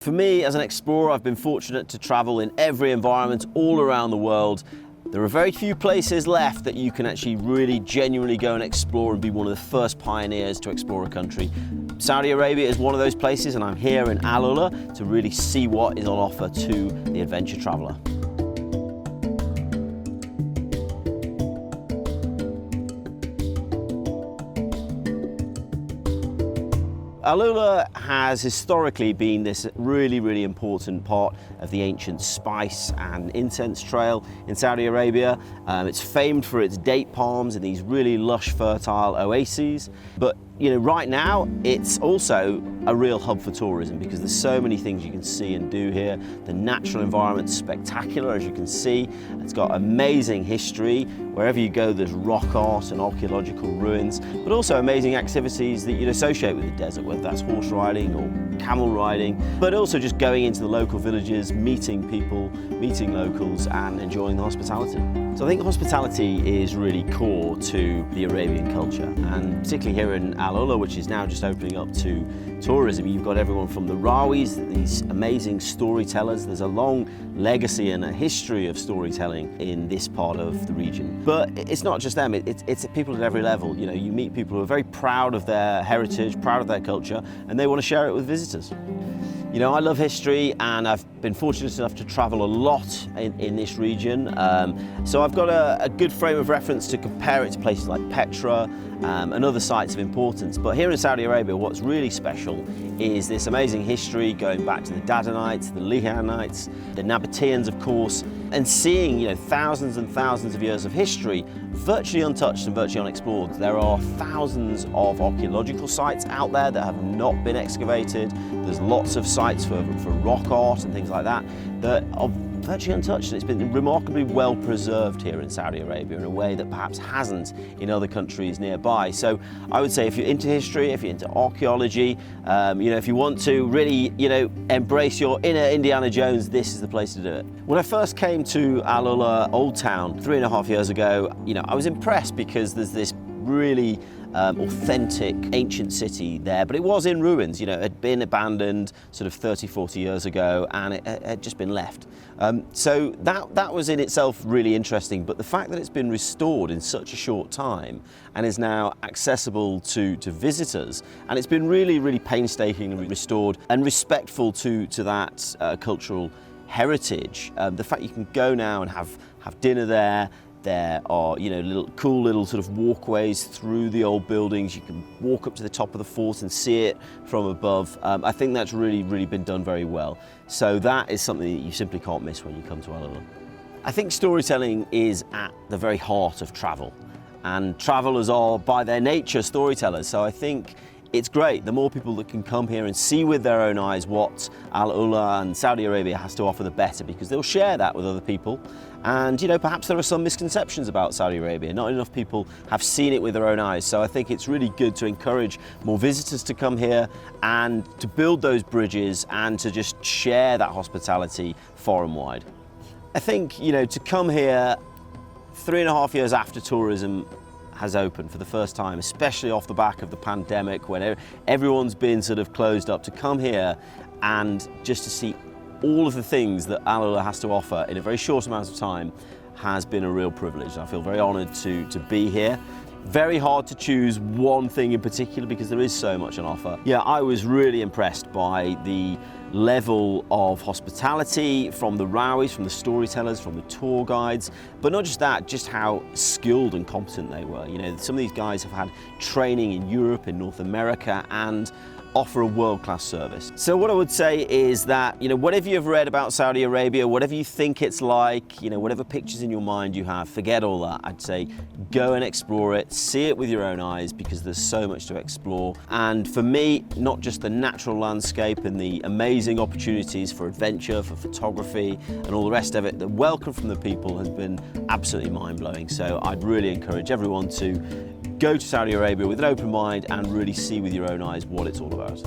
For me, as an explorer, I've been fortunate to travel in every environment all around the world. There are very few places left that you can actually really genuinely go and explore and be one of the first pioneers to explore a country. Saudi Arabia is one of those places, and I'm here in AlUla to really see what is on offer to the adventure traveller. AlUla has historically been this really important part of the ancient spice and incense trail in Saudi Arabia. It's famed for its date palms and these really lush, fertile oases. But right now, it's also a real hub for tourism because there's so many things you can see and do here. The natural environment's spectacular, as you can see. It's got amazing history. Wherever you go, there's rock art and archaeological ruins, but also amazing activities that you'd associate with the desert, whether that's horse riding or camel riding, but also just going into the local villages, meeting people, meeting locals, and enjoying the hospitality. So I think hospitality is really core to the Arabian culture, and particularly here in AlUla, which is now just opening up to tourism. You've got everyone from the Rawis, these amazing storytellers. There's a long legacy and a history of storytelling in this part of the region. But it's not just them, it's people at every level. You meet people who are very proud of their heritage, proud of their culture, and they want to share it with visitors. I love history, and I've been fortunate enough to travel a lot in this region. So I've got a good frame of reference to compare it to places like Petra and other sites of importance. But here in Saudi Arabia, what's really special is this amazing history going back to the Dadanites, the Lihanites, the Nabateans, of course, and seeing thousands and thousands of years of history virtually untouched and virtually unexplored. There are thousands of archaeological sites out there that have not been excavated. There's lots of sites for rock art and things like that that are virtually untouched, and it's been remarkably well preserved here in Saudi Arabia in a way that perhaps hasn't in other countries nearby. So I would say if you're into history, if you're into archaeology, if you want to really embrace your inner Indiana Jones, this is the place to do it. When I first came to AlUla Old Town 3.5 years ago, I was impressed because there's this really authentic ancient city there, but it was in ruins. It had been abandoned sort of 30-40 years ago, and it had just been left. So that was in itself really interesting, but the fact that it's been restored in such a short time and is now accessible to visitors, and it's been really painstakingly restored and respectful to that cultural heritage. The fact you can go now and have dinner there. There are, cool little sort of walkways through the old buildings. You can walk up to the top of the fort and see it from above. I think that's really been done very well. So that is something that you simply can't miss when you come to AlUla. I think storytelling is at the very heart of travel, and travelers are by their nature storytellers. So I think it's great. The more people that can come here and see with their own eyes what AlUla and Saudi Arabia has to offer, the better, because they'll share that with other people. And perhaps there are some misconceptions about Saudi Arabia. Not enough people have seen it with their own eyes. So I think it's really good to encourage more visitors to come here and to build those bridges and to just share that hospitality far and wide. I think, to come here 3.5 years after tourism has opened for the first time, especially off the back of the pandemic when everyone's been sort of closed up, to come here and just to see all of the things that AlUla has to offer in a very short amount of time has been a real privilege. I feel very honoured to be here. Very hard to choose one thing in particular because there is so much on offer. Yeah, I was really impressed by the level of hospitality from the Rawis, from the storytellers, from the tour guides, but not just that, just how skilled and competent they were. Some of these guys have had training in Europe, in North America, and offer a world-class service. So what I would say is that, whatever you've read about Saudi Arabia, whatever you think it's like, whatever pictures in your mind you have, forget all that. I'd say go and explore it, see it with your own eyes, because there's so much to explore. And for me, not just the natural landscape and the amazing opportunities for adventure, for photography, and all the rest of it, the welcome from the people has been absolutely mind-blowing. So I'd really encourage everyone to go to Saudi Arabia with an open mind and really see with your own eyes what it's all about.